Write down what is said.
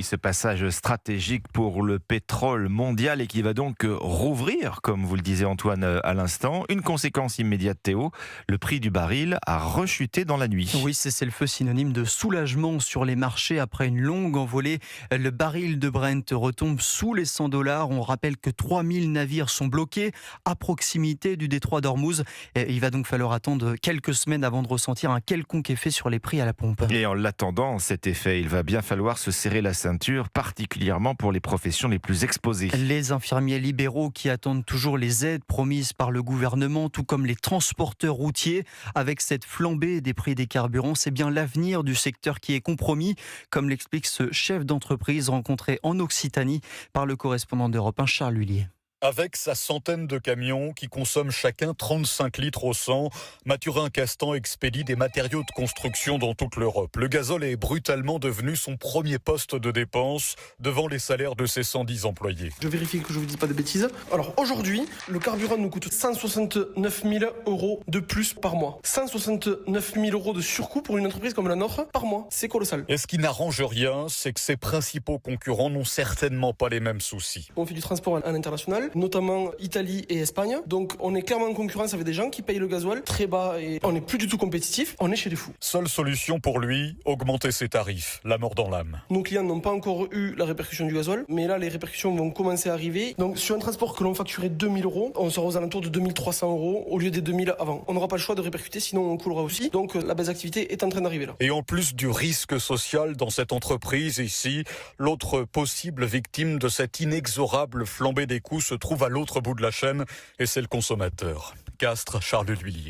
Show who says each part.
Speaker 1: Ce passage stratégique pour le pétrole mondial et qui va donc rouvrir, comme vous le disiez Antoine à l'instant. Une conséquence immédiate, Théo, le prix du baril a rechuté dans la nuit.
Speaker 2: Oui, cessez-le-feu synonyme de soulagement sur les marchés après une longue envolée. Le baril de Brent retombe sous les 100 $. On rappelle que 3000 navires sont bloqués à proximité du détroit d'Ormuz. Il va donc falloir attendre quelques semaines avant de ressentir un quelconque effet sur les prix à la pompe.
Speaker 1: Et en l'attendant, cet effet, il va bien falloir se serrer la ceinture, particulièrement pour les professions les plus exposées.
Speaker 2: Les infirmiers libéraux qui attendent toujours les aides promises par le gouvernement, tout comme les transporteurs routiers. Avec cette flambée des prix des carburants, c'est bien l'avenir du secteur qui est compromis, comme l'explique ce chef d'entreprise rencontré en Occitanie par le correspondant d'Europe 1, Charles Lullier.
Speaker 3: Avec sa centaine de camions qui consomment chacun 35 litres au 100, Mathurin Castan expédie des matériaux de construction dans toute l'Europe. Le gazole est brutalement devenu son premier poste de dépense devant les salaires de ses 110 employés.
Speaker 4: Je vérifie que je ne vous dis pas de bêtises. Alors aujourd'hui, le carburant nous coûte 169 000 € de plus par mois. 169 000 € de surcoût pour une entreprise comme la nôtre par mois. C'est colossal.
Speaker 3: Et ce qui n'arrange rien, c'est que ses principaux concurrents n'ont certainement pas les mêmes soucis.
Speaker 4: On fait du transport à l'international, notamment Italie et Espagne. Donc on est clairement en concurrence avec des gens qui payent le gasoil très bas et on n'est plus du tout compétitif. On est chez les fous.
Speaker 3: Seule solution pour lui, augmenter ses tarifs, la mort dans l'âme.
Speaker 4: Nos clients n'ont pas encore eu la répercussion du gasoil, mais là les répercussions vont commencer à arriver. Donc sur un transport que l'on facturait 2 000 €, on sera aux alentours de 2 300 € au lieu des 2 000 avant. On n'aura pas le choix de répercuter, sinon on coulera aussi. Donc la baisse d'activité est en train d'arriver là.
Speaker 3: Et en plus du risque social dans cette entreprise ici, l'autre possible victime de cette inexorable flambée des coûts se trouve à l'autre bout de la chaîne et c'est le consommateur. Castres, Charles Lhuillier.